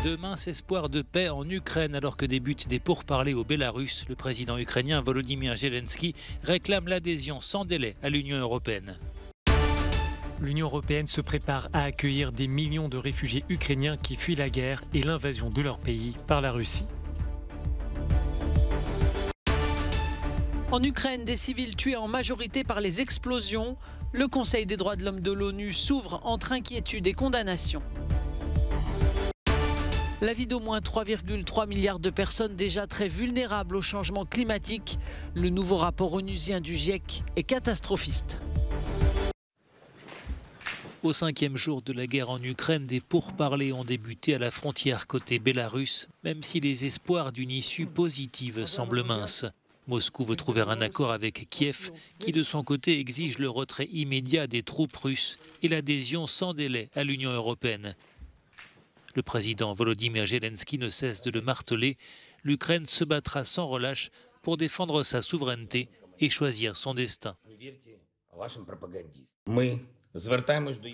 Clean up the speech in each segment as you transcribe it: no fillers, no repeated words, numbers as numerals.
De minces espoirs de paix en Ukraine alors que débutent des pourparlers au Bélarus. Le président ukrainien Volodymyr Zelensky réclame l'adhésion sans délai à l'Union européenne. L'Union européenne se prépare à accueillir des millions de réfugiés ukrainiens qui fuient la guerre et l'invasion de leur pays par la Russie. En Ukraine, des civils tués en majorité par les explosions. Le Conseil des droits de l'homme de l'ONU s'ouvre entre inquiétude et condamnation. La vie d'au moins 3,3 milliards de personnes déjà très vulnérables au changement climatique. Le nouveau rapport onusien du GIEC est catastrophiste. Au 5e jour de la guerre en Ukraine, des pourparlers ont débuté à la frontière côté bélarus, même si les espoirs d'une issue positive semblent minces. Moscou veut trouver un accord avec Kiev, qui de son côté exige le retrait immédiat des troupes russes et l'adhésion sans délai à l'Union européenne. Le président Volodymyr Zelensky ne cesse de le marteler. L'Ukraine se battra sans relâche pour défendre sa souveraineté et choisir son destin.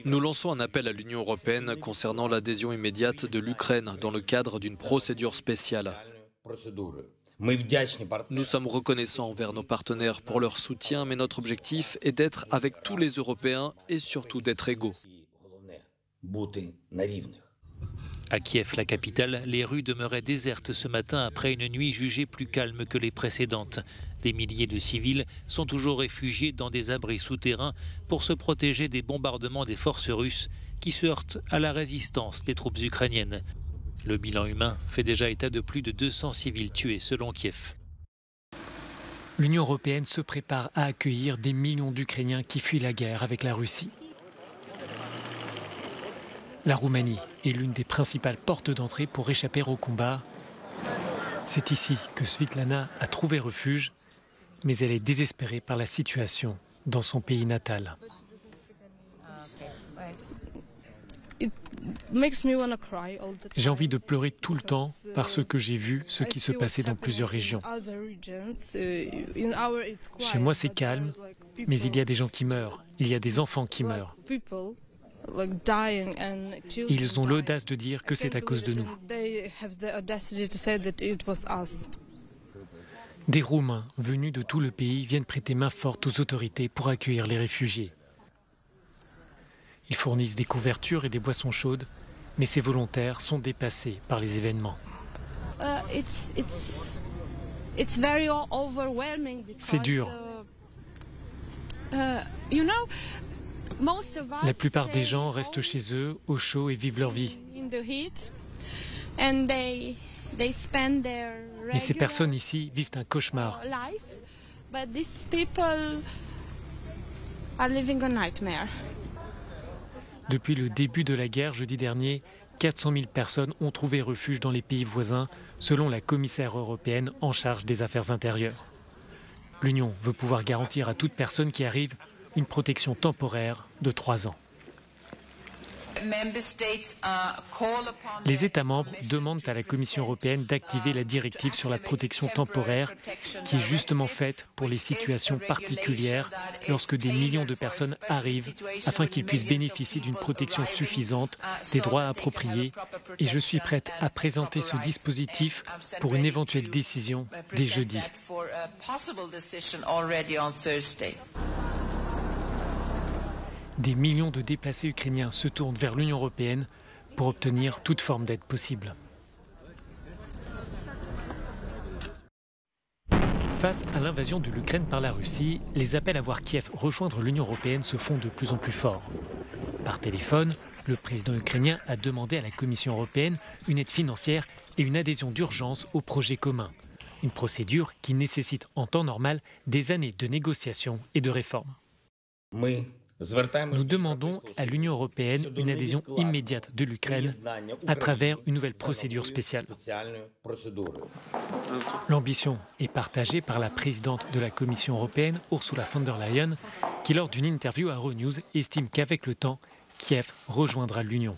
Nous lançons un appel à l'Union européenne concernant l'adhésion immédiate de l'Ukraine dans le cadre d'une procédure spéciale. Nous sommes reconnaissants envers nos partenaires pour leur soutien, mais notre objectif est d'être avec tous les Européens et surtout d'être égaux. À Kiev, la capitale, les rues demeuraient désertes ce matin après une nuit jugée plus calme que les précédentes. Des milliers de civils sont toujours réfugiés dans des abris souterrains pour se protéger des bombardements des forces russes qui se heurtent à la résistance des troupes ukrainiennes. Le bilan humain fait déjà état de plus de 200 civils tués selon Kiev. L'Union européenne se prépare à accueillir des millions d'Ukrainiens qui fuient la guerre avec la Russie. La Roumanie est l'une des principales portes d'entrée pour échapper au combat. C'est ici que Svitlana a trouvé refuge, mais elle est désespérée par la situation dans son pays natal. J'ai envie de pleurer tout le temps parce que j'ai vu ce qui se passait dans plusieurs régions. Chez moi, c'est calme, mais il y a des gens qui meurent, il y a des enfants qui meurent. Ils ont l'audace de dire que c'est à cause de nous. Des Roumains venus de tout le pays viennent prêter main forte aux autorités pour accueillir les réfugiés. Ils fournissent des couvertures et des boissons chaudes, mais ces volontaires sont dépassés par les événements. C'est dur. La plupart des gens restent chez eux, au chaud, et vivent leur vie. Mais ces personnes ici vivent un cauchemar. Depuis le début de la guerre, jeudi dernier, 400 000 personnes ont trouvé refuge dans les pays voisins, selon la commissaire européenne en charge des affaires intérieures. L'Union veut pouvoir garantir à toute personne qui arrive une protection temporaire de 3 ans. Les États membres demandent à la Commission européenne d'activer la directive sur la protection temporaire qui est justement faite pour les situations particulières lorsque des millions de personnes arrivent afin qu'ils puissent bénéficier d'une protection suffisante, des droits appropriés et je suis prête à présenter ce dispositif pour une éventuelle décision dès jeudi. Des millions de déplacés ukrainiens se tournent vers l'Union européenne pour obtenir toute forme d'aide possible. Face à l'invasion de l'Ukraine par la Russie, les appels à voir Kiev rejoindre l'Union européenne se font de plus en plus forts. Par téléphone, le président ukrainien a demandé à la Commission européenne une aide financière et une adhésion d'urgence au projet commun. Une procédure qui nécessite en temps normal des années de négociations et de réformes. Nous demandons à l'Union européenne une adhésion immédiate de l'Ukraine à travers une nouvelle procédure spéciale. L'ambition est partagée par la présidente de la Commission européenne, Ursula von der Leyen, qui lors d'une interview à Euronews estime qu'avec le temps, Kiev rejoindra l'Union.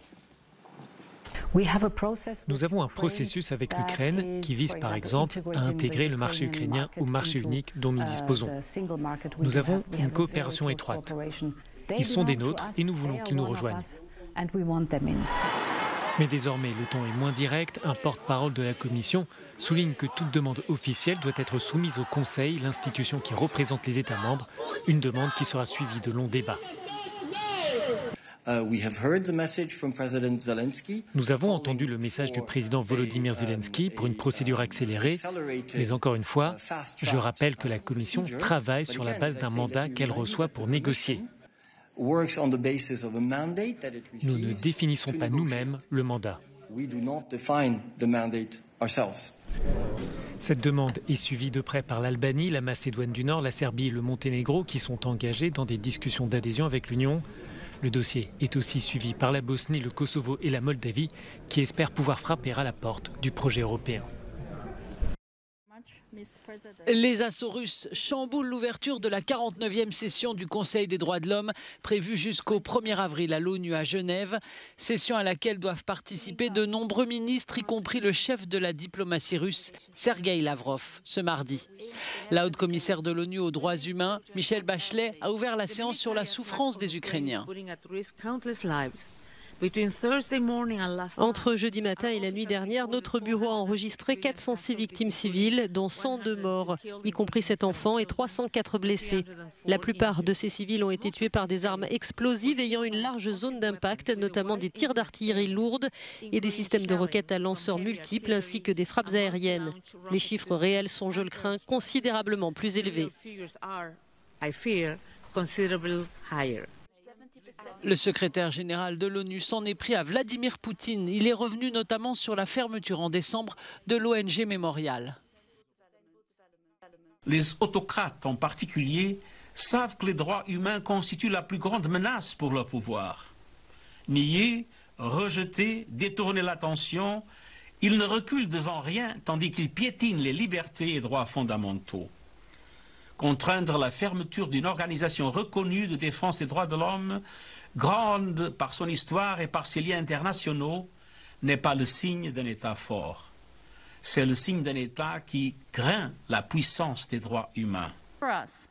Nous avons un processus avec l'Ukraine qui vise par exemple à intégrer le marché ukrainien au marché unique dont nous disposons. Nous avons une coopération étroite. Ils sont des nôtres et nous voulons qu'ils nous rejoignent. Mais désormais, le ton est moins direct. Un porte-parole de la Commission souligne que toute demande officielle doit être soumise au Conseil, l'institution qui représente les États membres, une demande qui sera suivie de longs débats. Nous avons entendu le message du président Volodymyr Zelensky pour une procédure accélérée, mais encore une fois, je rappelle que la Commission travaille sur la base d'un mandat qu'elle reçoit pour négocier. Nous ne définissons pas nous-mêmes le mandat. Cette demande est suivie de près par l'Albanie, la Macédoine du Nord, la Serbie et le Monténégro qui sont engagés dans des discussions d'adhésion avec l'Union. Le dossier est aussi suivi par la Bosnie, le Kosovo et la Moldavie qui espèrent pouvoir frapper à la porte du projet européen. Les assauts russes chamboulent l'ouverture de la 49e session du Conseil des droits de l'homme prévue jusqu'au 1er avril à l'ONU à Genève. Session à laquelle doivent participer de nombreux ministres, y compris le chef de la diplomatie russe, Sergueï Lavrov, ce mardi. La haute commissaire de l'ONU aux droits humains, Michelle Bachelet, a ouvert la séance sur la souffrance des Ukrainiens. Entre jeudi matin et la nuit dernière, notre bureau a enregistré 406 victimes civiles, dont 102 morts, y compris 7 enfants et 304 blessés. La plupart de ces civils ont été tués par des armes explosives ayant une large zone d'impact, notamment des tirs d'artillerie lourde et des systèmes de roquettes à lanceurs multiples ainsi que des frappes aériennes. Les chiffres réels sont, je le crains, considérablement plus élevés. Le secrétaire général de l'ONU s'en est pris à Vladimir Poutine. Il est revenu notamment sur la fermeture en décembre de l'ONG Memorial. Les autocrates en particulier savent que les droits humains constituent la plus grande menace pour leur pouvoir. Nier, rejeter, détourner l'attention, ils ne reculent devant rien tandis qu'ils piétinent les libertés et droits fondamentaux. Contraindre la fermeture d'une organisation reconnue de défense des droits de l'homme, grande par son histoire et par ses liens internationaux, n'est pas le signe d'un État fort. C'est le signe d'un État qui craint la puissance des droits humains.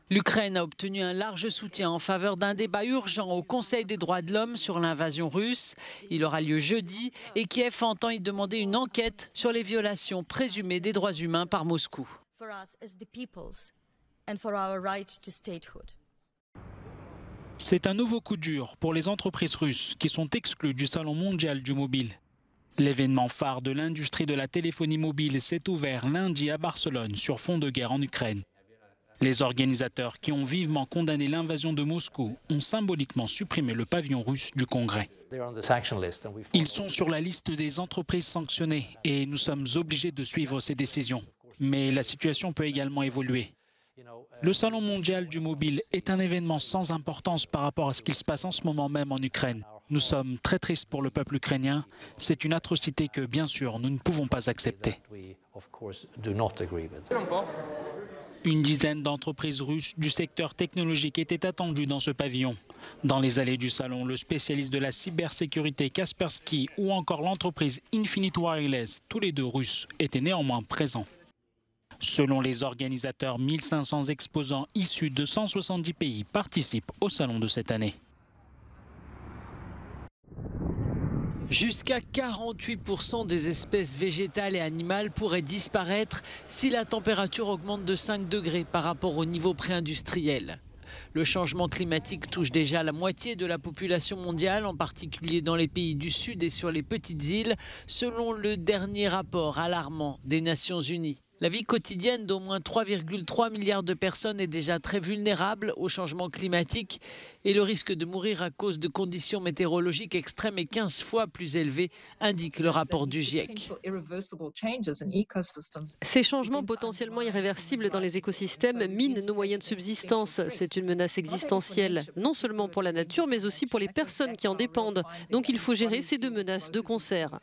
L'Ukraine a obtenu un large soutien en faveur d'un débat urgent au Conseil des droits de l'homme sur l'invasion russe. Il aura lieu jeudi et Kiev entend y demander une enquête sur les violations présumées des droits humains par Moscou. C'est un nouveau coup dur pour les entreprises russes qui sont exclues du Salon mondial du mobile. L'événement phare de l'industrie de la téléphonie mobile s'est ouvert lundi à Barcelone sur fond de guerre en Ukraine. Les organisateurs qui ont vivement condamné l'invasion de Moscou ont symboliquement supprimé le pavillon russe du Congrès. Ils sont sur la liste des entreprises sanctionnées et nous sommes obligés de suivre ces décisions. Mais la situation peut également évoluer. Le Salon mondial du mobile est un événement sans importance par rapport à ce qu'il se passe en ce moment même en Ukraine. Nous sommes très tristes pour le peuple ukrainien. C'est une atrocité que, bien sûr, nous ne pouvons pas accepter. Une dizaine d'entreprises russes du secteur technologique étaient attendues dans ce pavillon. Dans les allées du salon, le spécialiste de la cybersécurité Kaspersky ou encore l'entreprise Infinite Wireless, tous les deux russes, étaient néanmoins présents. Selon les organisateurs, 1500 exposants issus de 170 pays participent au salon de cette année. Jusqu'à 48% des espèces végétales et animales pourraient disparaître si la température augmente de 5 degrés par rapport au niveau pré-industriel. Le changement climatique touche déjà la moitié de la population mondiale, en particulier dans les pays du Sud et sur les petites îles, selon le dernier rapport alarmant des Nations Unies. La vie quotidienne d'au moins 3,3 milliards de personnes est déjà très vulnérable au changement climatique et le risque de mourir à cause de conditions météorologiques extrêmes est 15 fois plus élevé, indique le rapport du GIEC. Ces changements potentiellement irréversibles dans les écosystèmes minent nos moyens de subsistance. C'est une menace existentielle, non seulement pour la nature, mais aussi pour les personnes qui en dépendent. Donc il faut gérer ces deux menaces de concert.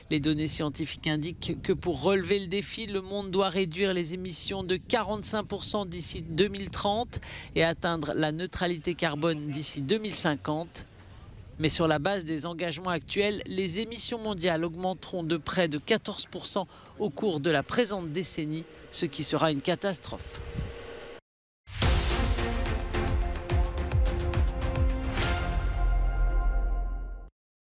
Les données scientifiques indiquent que pour relever le défi, le monde doit réduire les émissions de 45% d'ici 2030 et atteindre la neutralité carbone d'ici 2050. Mais sur la base des engagements actuels, les émissions mondiales augmenteront de près de 14% au cours de la présente décennie, ce qui sera une catastrophe.